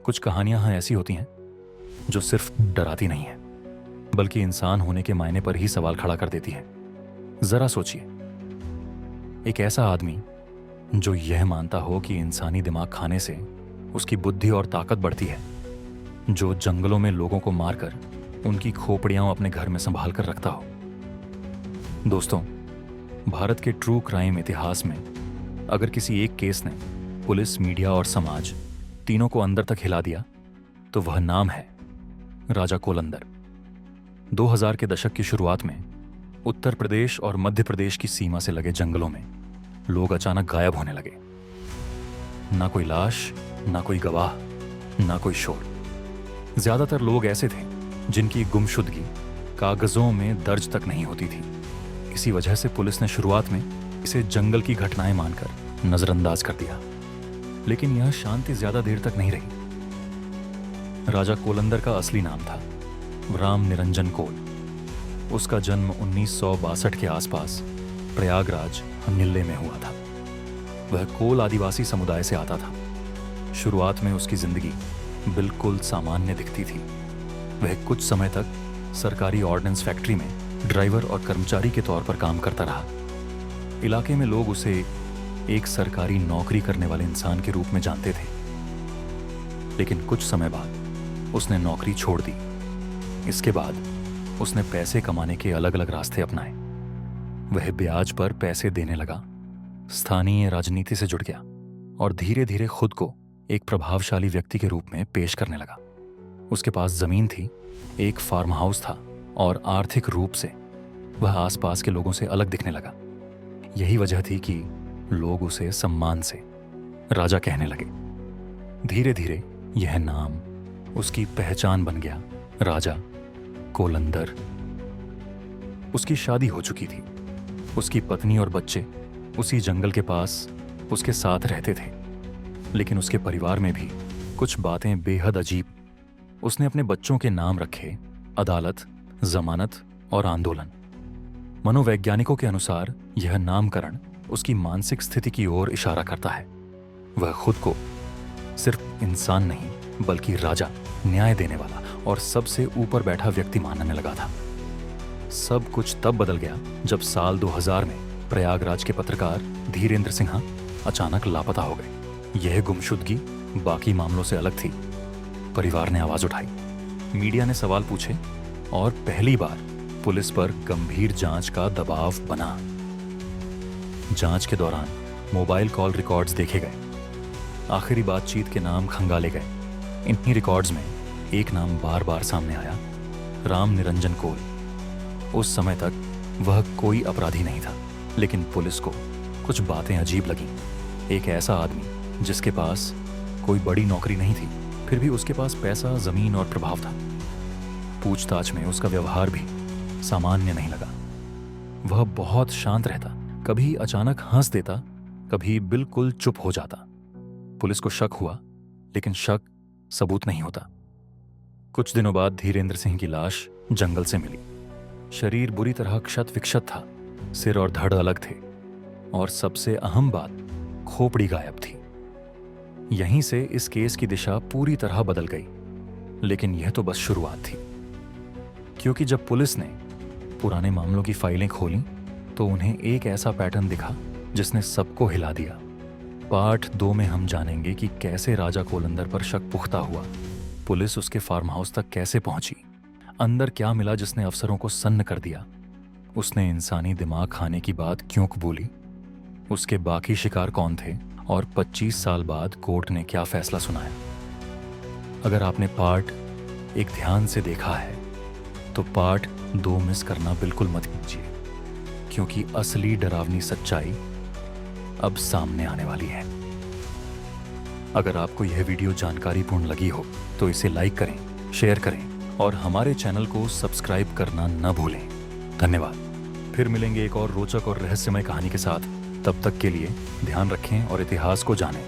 कुछ कहानियां ऐसी होती हैं जो सिर्फ डराती नहीं है बल्कि इंसान होने के मायने पर ही सवाल खड़ा कर देती है। जरा सोचिए, एक ऐसा आदमी जो यह मानता हो कि इंसानी दिमाग खाने से उसकी बुद्धि और ताकत बढ़ती है, जो जंगलों में लोगों को मारकर उनकी खोपड़ियां अपने घर में संभाल कर रखता हो। दोस्तों, भारत के ट्रू क्राइम इतिहास में अगर किसी एक केस ने पुलिस, मीडिया और समाज तीनों को अंदर तक हिला दिया तो वह नाम है राजा कोलंदर। 2000 के दशक की शुरुआत में उत्तर प्रदेश और मध्य प्रदेश की सीमा से लगे जंगलों में लोग अचानक गायब होने लगे। ना कोई लाश, ना कोई गवाह, ना कोई शोर। ज्यादातर लोग ऐसे थे जिनकी गुमशुदगी कागजों में दर्ज तक नहीं होती थी। इसी वजह से पुलिस ने शुरुआत में इसे जंगल की घटनाएं मानकर नजरअंदाज कर दिया। लेकिन यह शांति ज्यादा देर तक नहीं रही। राजा कोलंदर का असली नाम था राम निरंजन कोल। उसका जन्म 1962 के आसपास प्रयागराज निल्ले में हुआ था। वह कोल आदिवासी समुदाय से आता था। शुरुआत में उसकी जिंदगी बिल्कुल सामान्य दिखती थी। वह कुछ समय तक सरकारी ऑर्डिनेंस फैक्ट्री में ड्राइवर और कर्मचारी के तौर पर काम करता रहा। इलाके में लोग उसे एक सरकारी नौकरी करने वाले इंसान के रूप में जानते थे। लेकिन कुछ समय बाद उसने नौकरी छोड़ दी। इसके बाद उसने पैसे कमाने के अलग अलग रास्ते अपनाए। वह ब्याज पर पैसे देने लगा, स्थानीय राजनीति से जुड़ गया और धीरे धीरे खुद को एक प्रभावशाली व्यक्ति के रूप में पेश करने लगा। उसके पास जमीन थी, एक फार्म हाउस था और आर्थिक रूप से वह आसपास के लोगों से अलग दिखने लगा। यही वजह थी कि लोग उसे सम्मान से राजा कहने लगे। धीरे धीरे यह नाम उसकी पहचान बन गया, राजा कोलंदर। उसकी शादी हो चुकी थी। उसकी पत्नी और बच्चे उसी जंगल के पास उसके साथ रहते थे। लेकिन उसके परिवार में भी कुछ बातें बेहद अजीब। उसने अपने बच्चों के नाम रखे अदालत, जमानत और आंदोलन। मनोवैज्ञानिकों के अनुसार यह नामकरण उसकी मानसिक स्थिति की ओर इशारा करता है। वह खुद को सिर्फ इंसान नहीं बल्कि राजा, न्याय देने वाला और सबसे ऊपर बैठा व्यक्ति मानने लगा था। सब कुछ तब बदल गया जब साल 2000 में प्रयागराज के पत्रकार धीरेन्द्र सिन्हा अचानक लापता हो गए। यह गुमशुदगी बाकी मामलों से अलग थी। परिवार ने आवाज उठाई, मीडिया ने सवाल पूछे और पहली बार पुलिस पर गंभीर जांच का दबाव बना। जांच के दौरान मोबाइल कॉल रिकॉर्ड्स देखे गए। आखिरी बातचीत के नाम खंगाले गए। इन्हीं रिकॉर्ड्स में एक नाम बार बार सामने आया, राम निरंजन कोल। उस समय तक वह कोई अपराधी नहीं था, लेकिन पुलिस को कुछ बातें अजीब लगीं। एक ऐसा आदमी जिसके पास कोई बड़ी नौकरी नहीं थी, फिर भी उसके पास पैसा, जमीन और प्रभाव था। पूछताछ में उसका व्यवहार भी सामान्य नहीं लगा। वह बहुत शांत रहता, कभी अचानक हंस देता, कभी बिल्कुल चुप हो जाता। पुलिस को शक हुआ, लेकिन शक सबूत नहीं होता। कुछ दिनों बाद धीरेन्द्र सिंह की लाश जंगल से मिली। शरीर बुरी तरह क्षत विक्षत था, सिर और धड़ अलग थे और सबसे अहम बात, खोपड़ी गायब थी। यहीं से इस केस की दिशा पूरी तरह बदल गई। लेकिन यह तो बस शुरुआत थी, क्योंकि जब पुलिस ने पुराने मामलों की फाइलें खोलीं तो उन्हें एक ऐसा पैटर्न दिखा जिसने सबको हिला दिया। पार्ट 2 में हम जानेंगे कि कैसे राजा कोलंदर पर शक पुख्ता हुआ, पुलिस उसके फार्म हाउस तक कैसे पहुंची, अंदर क्या मिला जिसने अफसरों को सन्न कर दिया, उसने इंसानी दिमाग खाने की बात क्यों कबूली, उसके बाकी शिकार कौन थे और 25 साल बाद कोर्ट ने क्या फैसला सुनाया। अगर आपने पार्ट 1 ध्यान से देखा है तो पार्ट 2 मिस करना बिल्कुल मत कीजिए, क्योंकि असली डरावनी सच्चाई अब सामने आने वाली है। अगर आपको यह वीडियो जानकारीपूर्ण लगी हो तो इसे लाइक करें, शेयर करें और हमारे चैनल को सब्सक्राइब करना न भूलें। धन्यवाद। फिर मिलेंगे एक और रोचक और रहस्यमय कहानी के साथ। तब तक के लिए ध्यान रखें और इतिहास को जानें।